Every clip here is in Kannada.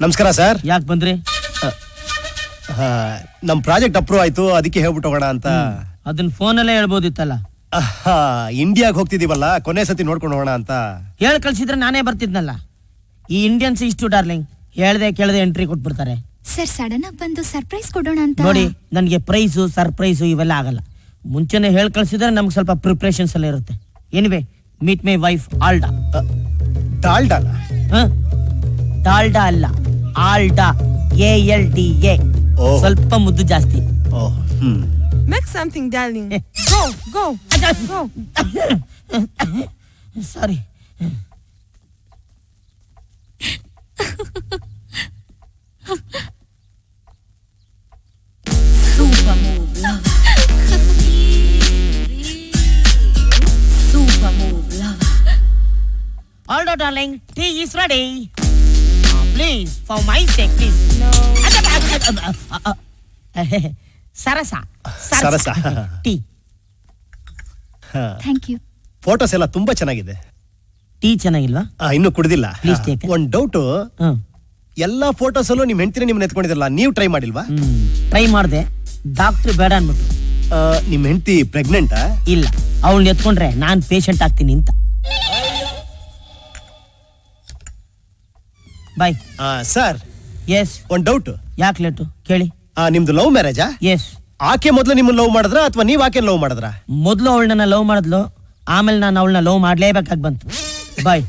ನಮಸ್ಕಾರ ಸರ್. ಯಾಕೆ ಬಂದ್ರಿ? ನಮ್ ಪ್ರಾಜೆಕ್ಟ್ ಅಪ್ರೂವ್ ಆಯ್ತು, ಅದಕ್ಕೆ ಹೇಳ್ಬಿಟ್ಟು ಹೋಗೋಣ ಅಂತ. ಅದನ್ನ ಫೋನಲ್ಲೇ ಹೇಳ್ಬೋದಿತ್ತಲ್ಲ. ಇಂಡಿಯಾಗ್ ಹೋಗ್ತಿದೀವಲ್ಲ, ಕೊನೆ ಸತಿ ನೋಡ್ಕೊಂಡು ಹೋಗೋಣ ಅಂತ. ಹೇಳ್ ಕಳ್ಸಿದ್ರೆ ನಾನೇ ಬರ್ತಿದ್ನಲ್ಲ. ಈ ಇಂಡಿಯನ್ಸ್ ಇಷ್ಟು ಡಾರ್ಲಿಂಗ್, ಹೇಳ್ದೆ ಕೇಳದೆ ಎಂಟ್ರಿ ಕೊಟ್ಬಿಡ್ತಾರೆ. ಸರ್ ಸಡನ್ ಆಗಿ ಬಂದು ಸರ್ಪ್ರೈಸ್ ಕೊಡೋಣ ಅಂತ. ನೋಡಿ, ನನ್ಗೆ ಪ್ರೈಸು ಸರ್ಪ್ರೈಸು ಇವೆಲ್ಲ ಆಗಲ್ಲ. ಮುಂಚೆನೆ ಹೇಳ್ ಕಳ್ಸಿದ್ರೆ ನಮ್ಗೆ ಸ್ವಲ್ಪ ಪ್ರಿಪ್ರೇಷನ್ಸ್ ಎಲ್ಲ ಇರುತ್ತೆ. Anyway, meet my wife Alda. ಡಾಲ್ಡಾನ? ಡಾಲ್ಡಾ ಅಲ್ಲ, ಆಲ್ಡಾ, ALDA. ಸ್ವಲ್ಪ ಮುದ್ದು ಜಾಸ್ತಿ. Make something, darling. Go, go, go. Sorry. Super move, lover. Super move, lover. Aldo, darling, tea is ready. Please, for my sake, please. No. ಸರಸ ಟೀ. Thank you. ಫೋಟೋಸ್ ಎಲ್ಲ ತುಂಬಾ ಚೆನ್ನಾಗಿದೆ. ಟೀ ಚೆನ್ನಾಗಿಲ್ವಾ? ಇನ್ನು ಕುಡ್ದಿಲ್ಲ. Please take it. ಒಂದ್ ಡೌಟ್, ಎಲ್ಲಾ ಫೋಟೋಸ್ ಅಲ್ಲೂ ನಿಮ್ ಹೆಂಡತಿನ ನಿಮ್ಮನ್ನ ಎತ್ಕೊಂಡಿದ್ರಲ್ಲ, ನೀವು ಟ್ರೈ ಮಾಡಿಲ್ವಾ? ಟ್ರೈ ಮಾಡ್ದೆ, ಡಾಕ್ಟ್ರ್ ಬೇಡ ಅನ್ಬಿಟ್ರು. ನಿಮ್ ಹೆಂಡತಿ ಪ್ರೆಗ್ನೆಂಟಾ? ಇಲ್ಲ, ಅವಳನ್ನ ಎತ್ಕೊಂಡ್ರೆ ನಾನ್ ಪೇಷಂಟ್ ಆಗ್ತೀನಿ ಅಂತ. ಬಾಯ್. Sir, yes. ಒಂದ್ ಡೌಟ್. ಯಾಕೆ ಲೇಟು ಕೇಳಿ. ನಿಮ್ದು ಲವ್ ಮ್ಯಾರೇಜಾ? ಎಸ್. ಆಕೆ ಮೊದ್ಲು ನಿಮ್ಮನ್ನ ಲವ್ ಮಾಡಿದ್ರ ಅಥವಾ ನೀವ್ ಆಕೆ ಲವ್ ಮಾಡಿದ್ರ? ಮೊದ್ಲು ಅವಳನ್ನ ಲವ್ ಮಾಡಿದ್ಲು, ಆಮೇಲೆ ನಾನು ಅವಳನ್ನ ಲವ್ ಮಾಡ್ಲೇಬೇಕಾಗಿ ಬಂತು. ಬಾಯ್.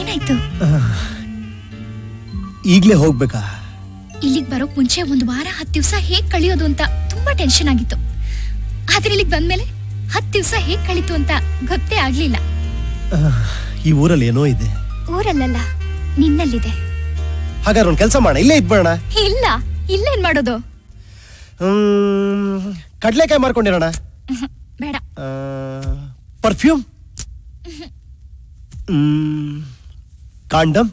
ಏನಾಯ್ತು? ಈಗ್ಲೇ ಹೋಗ್ಬೇಕಾ? ಇಲ್ಲಿಗೆ ಬರೋಕ್ ಮುಂಚೆ 1 ವಾರ 10 ದಿವಸ ಹೇಗ್ ಕಳಿಯೋದು ಅಂತ ತುಂಬಾ ಟೆನ್ಷನ್ ಆಗಿತ್ತು. ಆದ್ರೆ ಇಲ್ಲಿಗೆ ಬಂದ್ಮೇಲೆ 10 ದಿವಸ ಹೇಗ್ ಕಳೀತು ಅಂತ ಗೊತ್ತೇ ಆಗ್ಲಿಲ್ಲ. ಈ ಊರಲ್ಲಿ ಏನೋ ಇದೆ. ಊರಲ್ಲಲ್ಲ, ನಿನ್ನಲ್ಲಿದೆ. ಹಾಗಾದ್ರೆ ಒಂದ್ ಕೆಲಸ ಮಾಡೋಣ, ಇಲ್ಲೇ ಇದ್ಬೇಡ. ಇಲ್ಲ, ಇಲ್ಲೇನ್ ಮಾಡೋದು? ಕಡ್ಲೆಕಾಯಿ ಮಾರ್ಕೊಂಡಿರೋಣ. ಬೇಡ. Perfume, condom.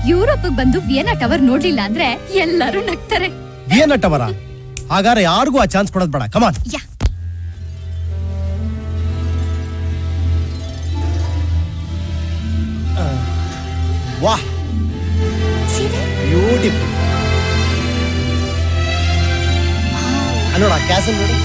ಯುರೋಪ್ ಬಂದು ವಿಯೆನಾ ಟವರ್ ನೋಡ್ಲಿಲ್ಲ ಅಂದ್ರೆ ಎಲ್ಲರೂ ನಗ್ತಾರೆ. ವಿಯೆನಾ ಟವರ? ಹಾಗಾದ್ರೆ ಯಾರಿಗೂ ಆ ಚಾನ್ಸ್ ಕೊಡೋದ್ ಬೇಡ. ಕಮಾನ್. ಯಾ. ವಾಹ್, ಬ್ಯೂಟಿಫುಲ್. ನೋಡ, ಕ್ಯಾಸಲ್ ನೋಡಿ.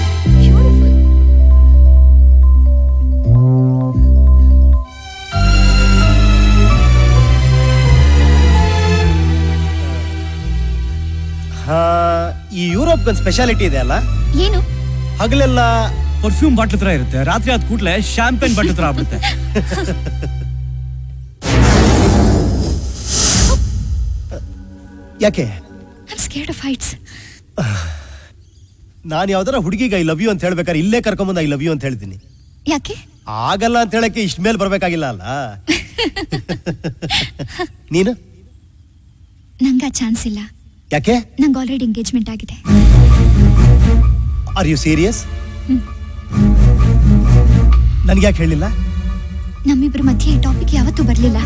ಈ ಯುರೋಪ್ ಒಂದು ಸ್ಪೆಷಾಲಿಟಿ ಇದೆ ಅಲ್ಲ? ಏನು? ಹಗಲೆಲ್ಲ ಪರ್ಫ್ಯೂಮ್ ಬಾಟ್ಲ್ ತರ ಇರುತ್ತೆ, ರಾತ್ರಿ ಆದ ಕೂಡಲೇ ಶಾಂಪೇನ್ ಬಾಟ್ಲ್ ತರ ಆಗ್ಬಿಡುತ್ತೆ. ಯಾಕೆ? I'm scared of heights. ನಾನು ಯಾವ್ದಾರ ಹುಡುಗಿಗೆ ಐ ಲವ್ ಯು ಅಂತ ಹೇಳ್ಬೇಕಾದ್ರೆ ಇಲ್ಲೇ ಕರ್ಕೊಂಬಂದು ಐ ಲವ್ ಯು ಅಂತ ಹೇಳ್ತೀನಿ. ಯಾಕೆ? ಆಗಲ್ಲ ಅಂತ ಹೇಳಕ್ಕೆ ಇಷ್ಟ ಮೇಲೆ ಬರ್ಬೇಕಾಗಿಲ್ಲ ಅಲ್ಲ. ನೀನು? ನಂಗ ಚಾನ್ಸ್ ಇಲ್ಲ. ಯಾಕೆ? ನಂಗೆ ಆಲ್ರೆಡಿ ಎಂಗೇಜ್ಮೆಂಟ್ ಆಗಿದೆ. Are you serious? ನನ್ಗೆ ಯಾಕೆ ಹೇಳಿಲ್ಲ? ನಮ್ಮಿಬ್ರ ಮಧ್ಯೆ ಈ ಟಾಪಿಕ್ ಯಾವತ್ತೂ ಬರ್ಲಿಲ್ಲ.